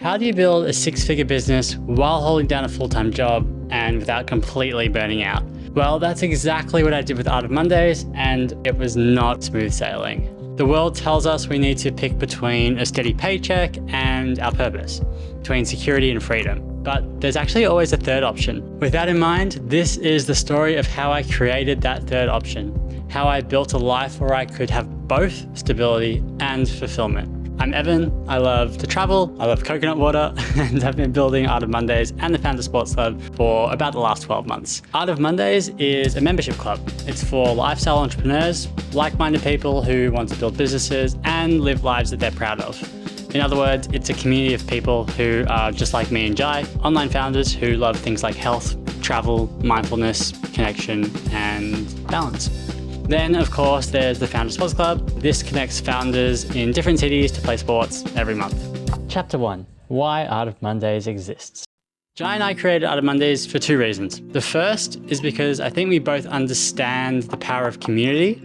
How do you build a six-figure business while holding down a full-time job and without completely burning out? Well, that's exactly what I did with Art of Mondays, and it was not smooth sailing. The world tells us we need to pick between a steady paycheck and our purpose, between security and freedom. But there's actually always a third option. With that in mind, this is the story of how I created that third option, how I built a life where I could have both stability and fulfillment. I'm Evan, I love to travel, I love coconut water, and I've been building Art of Mondays and the Founder Sports Club for about the last 12 months. Art of Mondays is a membership club. It's for lifestyle entrepreneurs, like-minded people who want to build businesses and live lives that they're proud of. In other words, it's a community of people who are just like me and Jai, online founders who love things like health, travel, mindfulness, connection, and balance. Then, of course, there's the Founder Sports Club. This connects founders in different cities to play sports every month. Chapter 1, Why Art of Mondays Exists. Jai and I created Art of Mondays for two reasons. The first is because I think we both understand the power of community.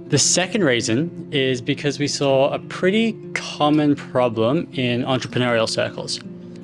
The second reason is because we saw a pretty common problem in entrepreneurial circles.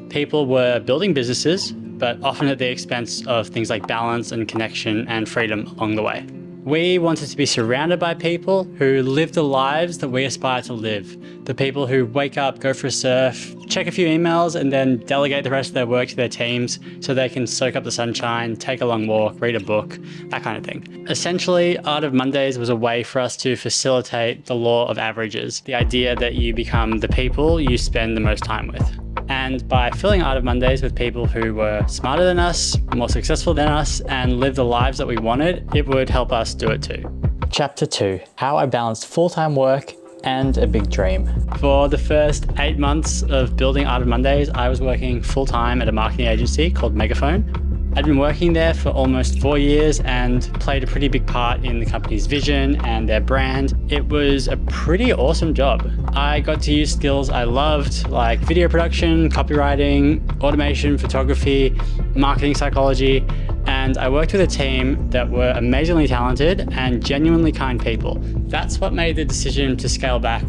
People were building businesses, but often at the expense of things like balance and connection and freedom along the way. We wanted to be surrounded by people who live the lives that we aspire to live. The people who wake up, go for a surf, check a few emails, and then delegate the rest of their work to their teams so they can soak up the sunshine, take a long walk, read a book, that kind of thing. Essentially, Art of Mondays was a way for us to facilitate the law of averages, the idea that you become the people you spend the most time with. And by filling Art of Mondays with people who were smarter than us, more successful than us, and lived the lives that we wanted, it would help us do it too. Chapter 2, How I Balanced Full-Time Work and a Big Dream. For the first 8 months of building Art of Mondays, I was working full-time at a marketing agency called Megaphone. I'd been working there for almost 4 years and played a pretty big part in the company's vision and their brand. It was a pretty awesome job. I got to use skills I loved, like video production, copywriting, automation, photography, marketing psychology, and I worked with a team that were amazingly talented and genuinely kind people. That's what made the decision to scale back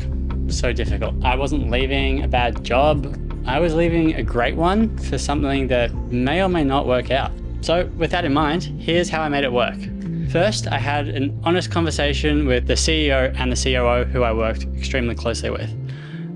so difficult. I wasn't leaving a bad job. I was leaving a great one for something that may or may not work out. So with that in mind, here's how I made it work. First, I had an honest conversation with the CEO and the COO who I worked extremely closely with.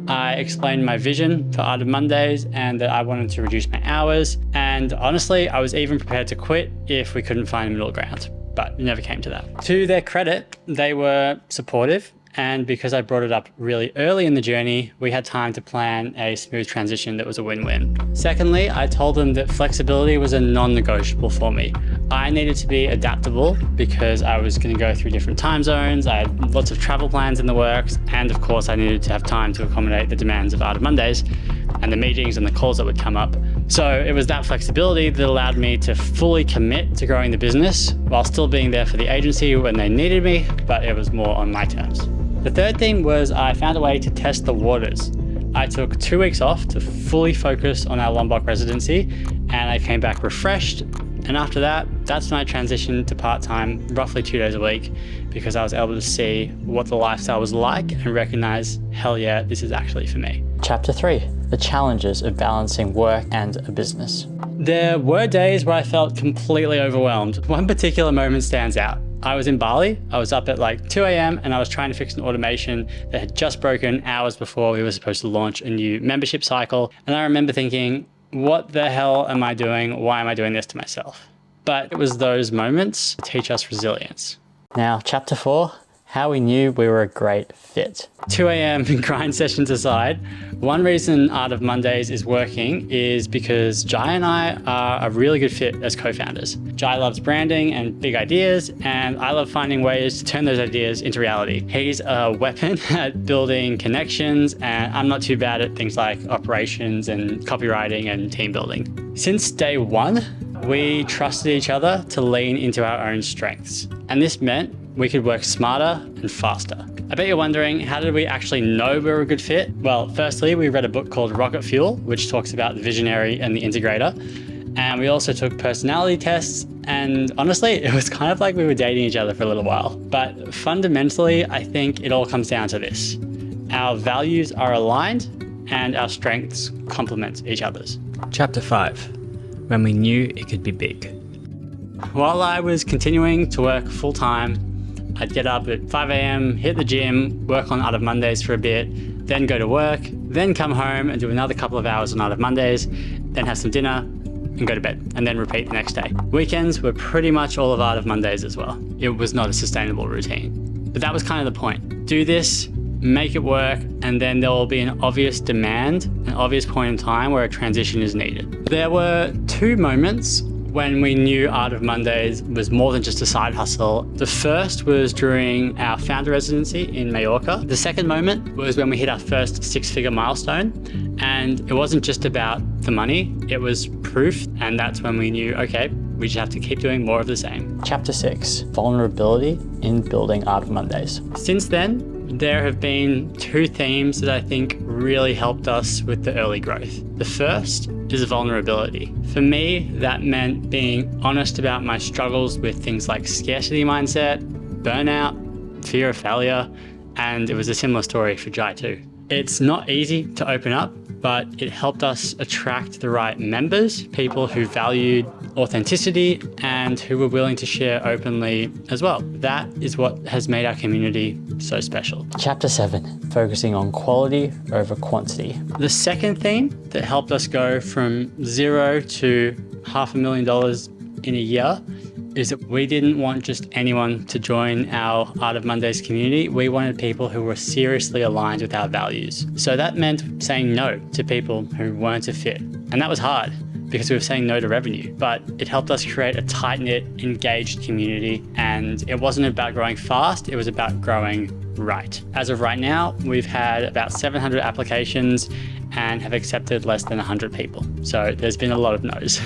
I explained my vision for Art of Mondays and that I wanted to reduce my hours. And honestly, I was even prepared to quit if we couldn't find a middle ground, but it never came to that. To their credit, they were supportive. And because I brought it up really early in the journey, we had time to plan a smooth transition that was a win-win. Secondly, I told them that flexibility was a non-negotiable for me. I needed to be adaptable because I was going to go through different time zones. I had lots of travel plans in the works. And of course, I needed to have time to accommodate the demands of Art of Mondays and the meetings and the calls that would come up. So it was that flexibility that allowed me to fully commit to growing the business while still being there for the agency when they needed me, but it was more on my terms. The third thing was I found a way to test the waters. I took 2 weeks off to fully focus on our Lombok residency, and I came back refreshed. And after that, that's when I transitioned to part-time, roughly 2 days a week, because I was able to see what the lifestyle was like and recognize, hell yeah, this is actually for me. Chapter 3, the challenges of balancing work and a business. There were days where I felt completely overwhelmed. One particular moment stands out. I was in Bali. I was up at like 2 a.m. and I was trying to fix an automation that had just broken hours before we were supposed to launch a new membership cycle. And I remember thinking, what the hell am I doing? Why am I doing this to myself? But it was those moments that teach us resilience. Now, chapter 4, how we knew we were a great fit. 2 a.m. grind sessions aside, one reason Art of Mondays is working is because Jai and I are a really good fit as co-founders. Jai loves branding and big ideas, and I love finding ways to turn those ideas into reality. He's a weapon at building connections, and I'm not too bad at things like operations and copywriting and team building. Since day one, we trusted each other to lean into our own strengths, and this meant we could work smarter and faster. I bet you're wondering, how did we actually know we were a good fit? Well, firstly, we read a book called Rocket Fuel, which talks about the visionary and the integrator. And we also took personality tests. And honestly, it was kind of like we were dating each other for a little while. But fundamentally, I think it all comes down to this. Our values are aligned and our strengths complement each other's. Chapter 5. When we knew it could be big. While I was continuing to work full-time, I'd get up at 5 a.m, hit the gym, work on Art of Mondays for a bit, then go to work, then come home and do another couple of hours on Art of Mondays, then have some dinner and go to bed, and then repeat the next day. Weekends were pretty much all of Art of Mondays as well. It was not a sustainable routine. But that was kind of the point. Do this, make it work, and then there will be an obvious demand, an obvious point in time where a transition is needed. There were 2 moments when we knew Art of Mondays was more than just a side hustle. The first was during our founder residency in Mallorca. The second moment was when we hit our first 6-figure milestone, and it wasn't just about the money, it was proof, and that's when we knew, okay, we just have to keep doing more of the same. Chapter 6, Vulnerability in Building Art of Mondays. Since then, there have been 2 themes that I think really helped us with the early growth. The first is vulnerability. For me, that meant being honest about my struggles with things like scarcity mindset, burnout, fear of failure, and it was a similar story for Jai too. It's not easy to open up, but it helped us attract the right members, people who valued authenticity and who were willing to share openly as well. That is what has made our community so special. Chapter 7, Focusing on Quality over Quantity. The second theme that helped us go from 0 to $500,000 in a year is that we didn't want just anyone to join our Art of Mondays community. We wanted people who were seriously aligned with our values. So that meant saying no to people who weren't a fit. And that was hard because we were saying no to revenue, but it helped us create a tight-knit, engaged community. And it wasn't about growing fast, it was about growing right. As of right now, we've had about 700 applications and have accepted less than 100 people. So there's been a lot of no's.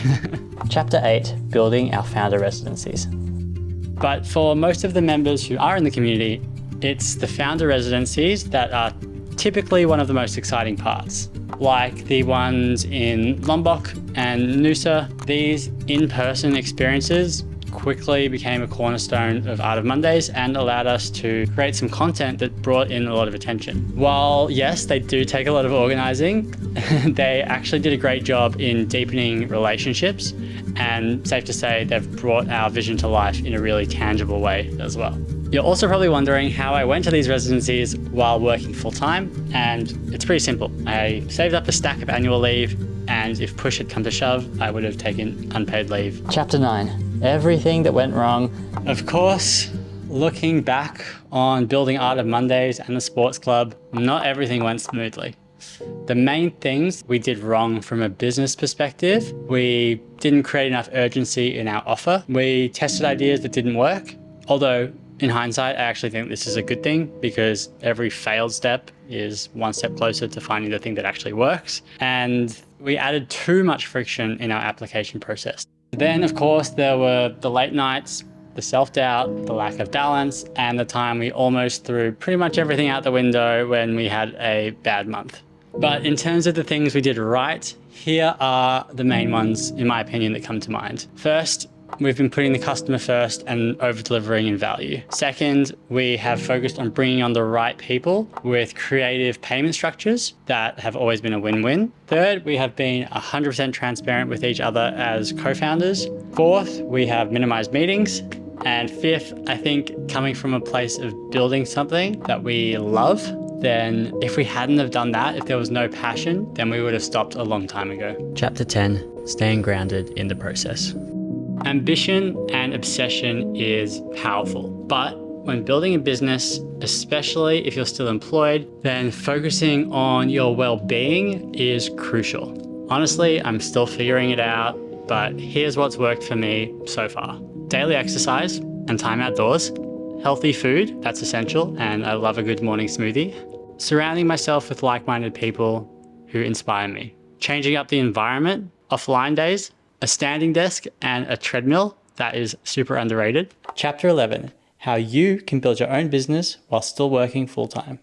Chapter 8, Building Our Founder Residencies. But for most of the members who are in the community, it's the founder residencies that are typically one of the most exciting parts. Like the ones in Lombok and Noosa, these in-person experiences quickly became a cornerstone of Art of Mondays and allowed us to create some content that brought in a lot of attention. While yes, they do take a lot of organizing, they actually did a great job in deepening relationships, and safe to say they've brought our vision to life in a really tangible way as well. You're also probably wondering how I went to these residencies while working full-time, and it's pretty simple. I saved up a stack of annual leave, and if push had come to shove, I would have taken unpaid leave. Chapter 9, Everything that went wrong. Of course, looking back on building Art of Mondays and the sports club, not everything went smoothly. The main things we did wrong from a business perspective, we didn't create enough urgency in our offer. We tested ideas that didn't work, although in hindsight, I actually think this is a good thing because every failed step is one step closer to finding the thing that actually works. And we added too much friction in our application process. Then, of course, there were the late nights, the self-doubt, the lack of balance, and the time we almost threw pretty much everything out the window when we had a bad month. But in terms of the things we did right, here are the main ones, in my opinion, that come to mind. First, we've been putting the customer first and over-delivering in value. Second, we have focused on bringing on the right people with creative payment structures that have always been a win-win. Third, we have been 100% transparent with each other as co-founders. Fourth, we have minimized meetings. And fifth, I think coming from a place of building something that we love, then if we hadn't have done that, if there was no passion, then we would have stopped a long time ago. Chapter 10, Staying Grounded in the Process. Ambition and obsession is powerful, but when building a business, especially if you're still employed, then focusing on your well-being is crucial. Honestly, I'm still figuring it out, but here's what's worked for me so far. Daily exercise and time outdoors, healthy food, that's essential, and I love a good morning smoothie. Surrounding myself with like-minded people who inspire me. Changing up the environment, offline days, a standing desk and a treadmill, that is super underrated. Chapter 11, how you can build your own business while still working full-time.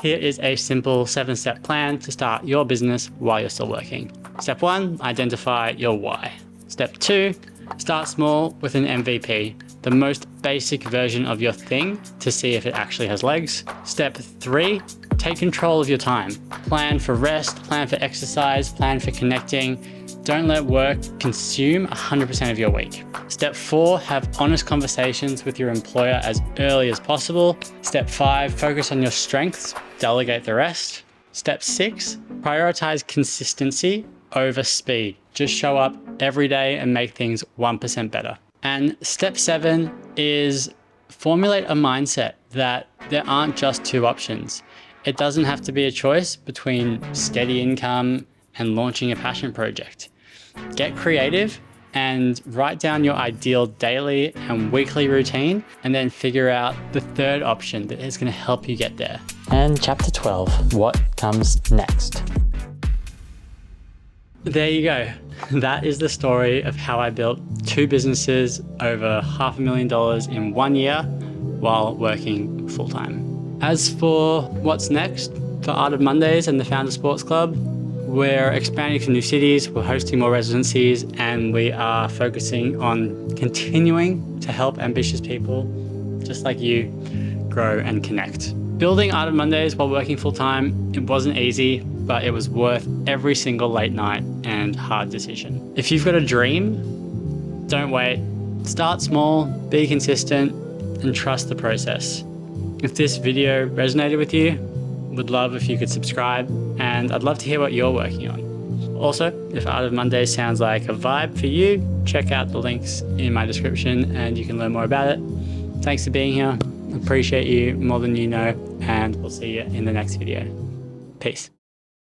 Here is a simple 7-step plan to start your business while you're still working. Step 1, identify your why. Step 2, start small with an MVP, the most basic version of your thing to see if it actually has legs. Step 3, Take control of your time. Plan for rest, plan for exercise, plan for connecting. Don't let work consume 100% of your week. Step 4, have honest conversations with your employer as early as possible. Step 5, focus on your strengths, delegate the rest. Step 6, prioritize consistency over speed. Just show up every day and make things 1% better. And step 7 is formulate a mindset that there aren't just two options. It doesn't have to be a choice between steady income and launching a passion project. Get creative and write down your ideal daily and weekly routine, and then figure out the third option that is going to help you get there. And chapter 12, what comes next? There you go. That is the story of how I built 2 businesses over $500,000 in 1 year while working full-time. As for what's next for Art of Mondays and the Founder Sports Club, we're expanding to new cities, we're hosting more residencies, and we are focusing on continuing to help ambitious people just like you grow and connect. Building Art of Mondays while working full-time, it wasn't easy, but it was worth every single late night and hard decision. If you've got a dream, don't wait. Start small, be consistent, and trust the process. If this video resonated with you, would love if you could subscribe, and I'd love to hear what you're working on. Also, if Art of Mondays sounds like a vibe for you, check out the links in my description and you can learn more about it. Thanks for being here. Appreciate you more than you know, and we'll see you in the next video. Peace.